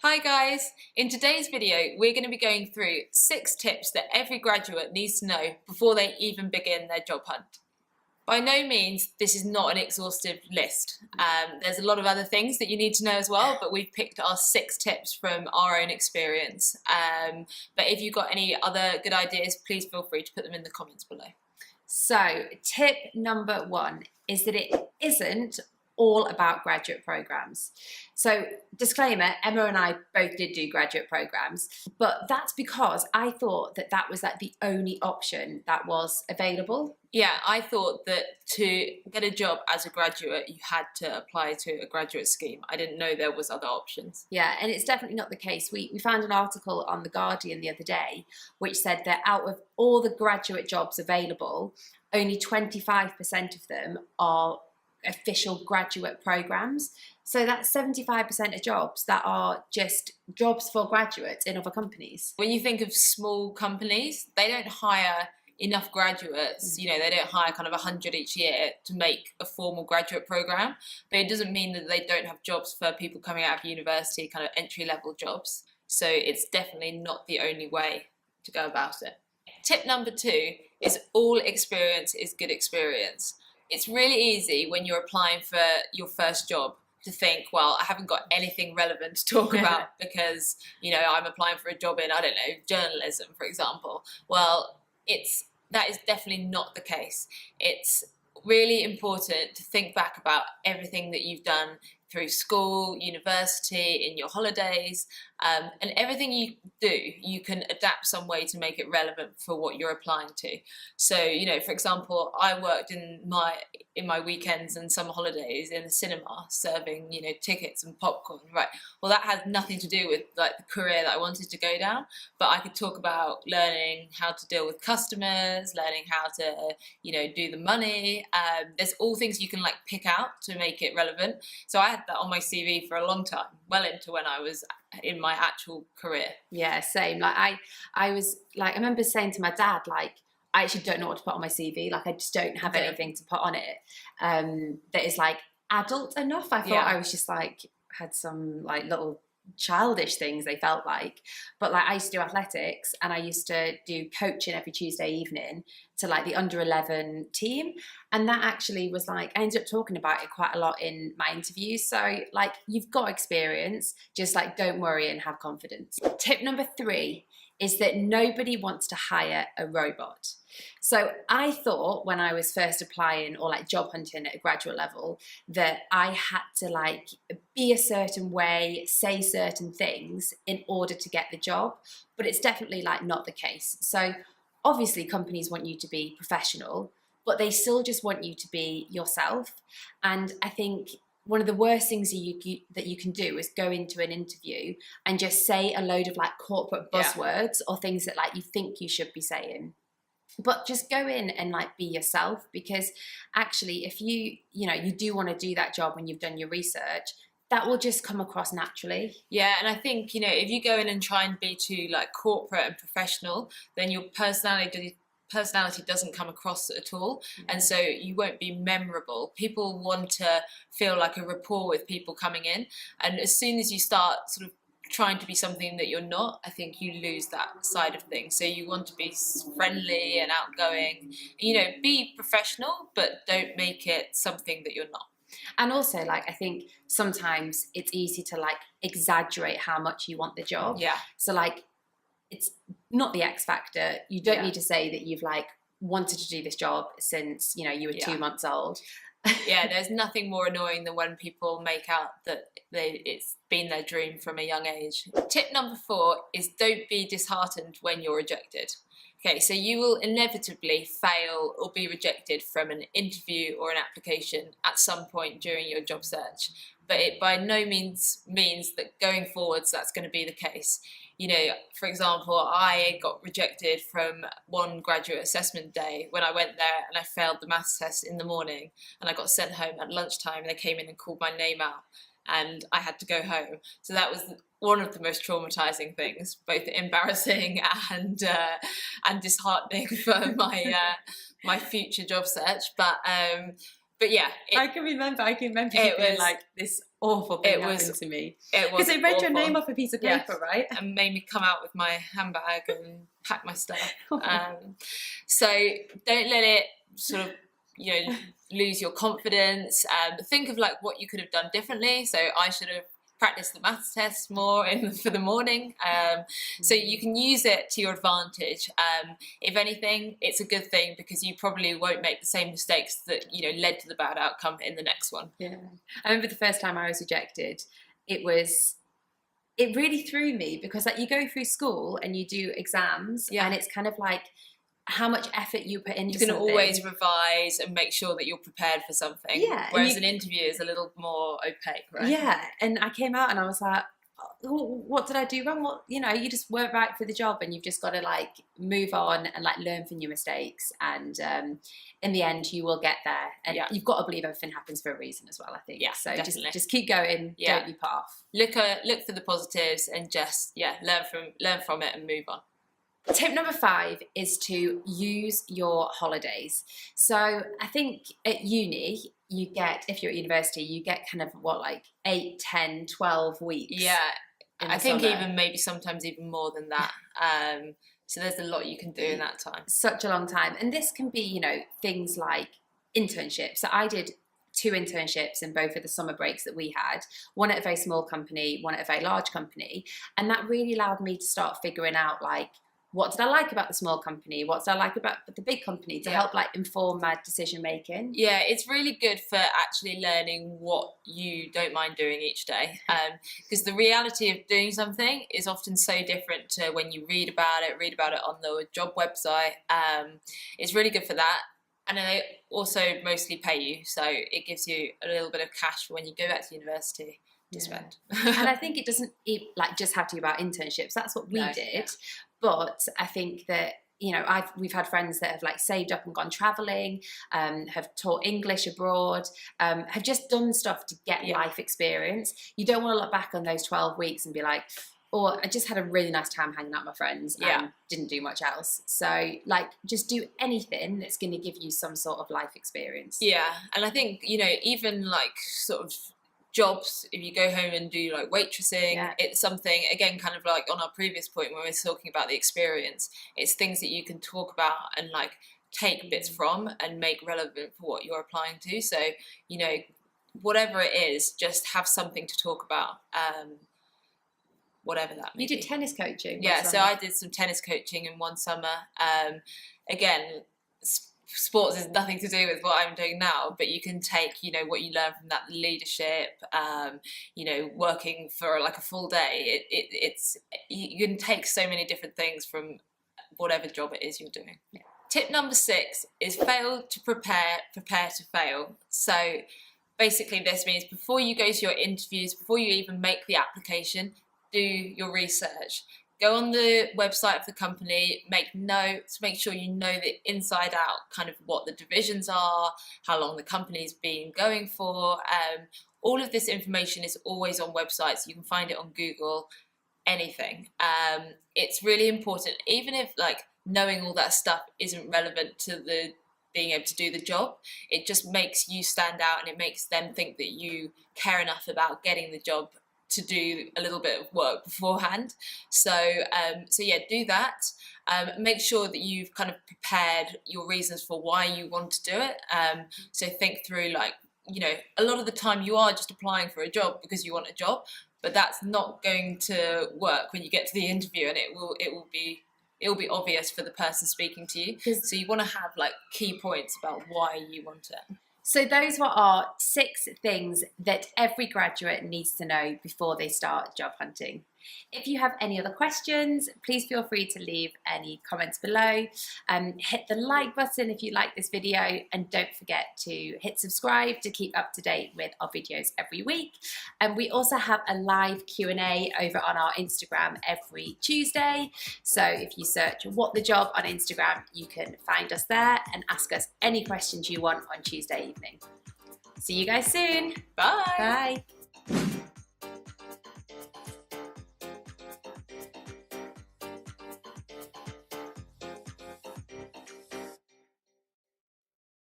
Hi guys! In today's video, we're going to be going through 6 tips that every graduate needs to know before they even begin their job hunt. By no means, this is not an exhaustive list. There's a lot of other things that you need to know as well, but we've picked our 6 tips from our own experience. But if you've got any other good ideas, please feel free to put them in the comments below. So, tip number 1 is that it isn't all about graduate programs. So, disclaimer, Emma and I both did do graduate programs, but that's because I thought that that was like the only option that was available. Yeah, I thought that to get a job as a graduate, you had to apply to a graduate scheme. I didn't know there was other options. Yeah, and it's definitely not the case. We found an article on The Guardian the other day which said that out of all the graduate jobs available, only 25% of them are official graduate programs. So that's 75% of jobs that are just jobs for graduates in other companies. When you think of small companies, they don't hire enough graduates, they don't hire kind of 100 each year to make a formal graduate program, but it doesn't mean that they don't have jobs for people coming out of university, kind of entry-level jobs. So it's definitely not the only way to go about it. Tip number 2 is all experience is good experience. It's really easy when you're applying for your first job to think, well, I haven't got anything relevant to talk about because, I'm applying for a job in, I don't know, journalism, for example. Well, that is definitely not the case. It's really important to think back about everything that you've done through school, university, in your holidays, and everything you do, you can adapt some way to make it relevant for what you're applying to. So, for example, I worked in my weekends and summer holidays in a cinema serving, tickets and popcorn, right? Well, that has nothing to do with like the career that I wanted to go down, but I could talk about learning how to deal with customers, learning how to, do the money. There's all things you can like pick out to make it relevant. So I had that on my CV for a long time, well into when I was in my actual career. Yeah, same. Like I was like, I remember saying to my dad, like, I actually don't know what to put on my CV. Like, I just don't have anything to put on it that is like adult enough. I thought I was just like, had some like little childish things they felt like, but like I used to do athletics and I used to do coaching every Tuesday evening to like the under 11 team, and that actually was like, I ended up talking about it quite a lot in my interviews. So like, you've got experience, just like don't worry and have confidence. Tip number 3 is that nobody wants to hire a robot. So I thought when I was first applying or like job hunting at a graduate level that I had to like be a certain way, say certain things in order to get the job, but it's definitely like not the case. So obviously companies want you to be professional, but they still just want you to be yourself. And I think one of the worst things that you can do is go into an interview and just say a load of like corporate buzzwords or things that like you think you should be saying. But just go in and like be yourself, because actually if you do want to do that job when you've done your research, that will just come across naturally. Yeah, and I think, if you go in and try and be too like corporate and professional, then your personality doesn't come across at all, and so you won't be memorable. People want to feel like a rapport with people coming in, and as soon as you start sort of trying to be something that you're not, I think you lose that side of things. So you want to be friendly and outgoing, be professional, but don't make it something that you're not. And also, like, I think sometimes it's easy to like exaggerate how much you want the job. Yeah. So like, it's not the X factor. You don't need to say that you've like wanted to do this job since, you were 2 months old. Yeah, there's nothing more annoying than when people make out that it's been their dream from a young age. Tip number 4 is don't be disheartened when you're rejected. Okay, so you will inevitably fail or be rejected from an interview or an application at some point during your job search, but it by no means means that going forwards that's going to be the case. For example, I got rejected from one graduate assessment day when I went there and I failed the maths test in the morning, and I got sent home at lunchtime and they came in and called my name out and I had to go home. So that was one of the most traumatizing things, both embarrassing and disheartening for my future job search. But yeah, I can remember being like this awful thing It was- happened to me. It was Because they read your awful. name off a piece of paper, Yes. right? And made me come out with my handbag and pack my stuff. So don't let it sort of, lose your confidence. Think of like what you could have done differently. So I should have practiced the maths test more for the morning. So you can use it to your advantage. If anything, it's a good thing because you probably won't make the same mistakes that led to the bad outcome in the next one. Yeah, I remember the first time I was rejected. It really threw me because like you go through school and you do exams, and it's kind of like how much effort you put into something. You can something. always revise and make sure that you're prepared for something. Yeah, whereas an interview is a little more opaque, right? Yeah, and I came out and I was like, oh, what did I do wrong? What, you just weren't right for the job, and you've just got to like move on and like learn from your mistakes, and in the end you will get there, and you've got to believe everything happens for a reason as well, I think. Yeah, so definitely. just keep going, don't be put off. Look for the positives and just learn from it and move on. Tip number 5 is to use your holidays. So I think at uni, you get, if you're at university, you get kind of 8, 10, 12 weeks. Yeah, I think summer. even maybe sometimes even more than that. So there's a lot you can do in that time. Such a long time. And this can be, things like internships. So I did 2 internships in both of the summer breaks that we had, one at a very small company, one at a very large company. And that really allowed me to start figuring out like, what did I like about the small company? What did I like about the big company to help like inform my decision making? Yeah, it's really good for actually learning what you don't mind doing each day. Because the reality of doing something is often so different to when you read about it on the job website. It's really good for that. And they also mostly pay you, so it gives you a little bit of cash for when you go back to university to spend. And I think it doesn't just have to be about internships. That's what we did. Yeah. But I think that, we've had friends that have like saved up and gone traveling, have taught English abroad, have just done stuff to get life experience. You don't want to look back on those 12 weeks and be like, oh, I just had a really nice time hanging out with my friends and didn't do much else. So like just do anything that's going to give you some sort of life experience. Yeah, and I think, even like sort of jobs, if you go home and do like waitressing, it's something, again, kind of like on our previous point when we were talking about the experience, it's things that you can talk about and like take bits from and make relevant for what you're applying to. So, whatever it is, just have something to talk about, whatever that may be. You did tennis coaching? Yeah, so I did some tennis coaching in one summer. Again, sports has nothing to do with what I'm doing now, but you can take, what you learn from that leadership, working for like a full day. It's you can take so many different things from whatever job it is you're doing. Yeah. Tip number 6 is fail to prepare to fail. So basically this means before you go to your interviews, before you even make the application, do your research. Go on the website of the company, make notes, make sure you know the inside out kind of what the divisions are, how long the company's been going for. All of this information is always on websites. You can find it on Google, anything. It's really important, even if like knowing all that stuff isn't relevant to the being able to do the job, it just makes you stand out and it makes them think that you care enough about getting the job to do a little bit of work beforehand. So do that. Make sure that you've kind of prepared your reasons for why you want to do it. So think through a lot of the time you are just applying for a job because you want a job, but that's not going to work when you get to the interview, and it will be obvious for the person speaking to you. So you want to have like key points about why you want it. So those were our 6 things that every graduate needs to know before they start job hunting. If you have any other questions, please feel free to leave any comments below. Hit the like button if you like this video, and don't forget to hit subscribe to keep up to date with our videos every week. And we also have a live Q&A over on our Instagram every Tuesday. So if you search What the Job on Instagram, you can find us there and ask us any questions you want on Tuesday evening. See you guys soon. Bye. Bye.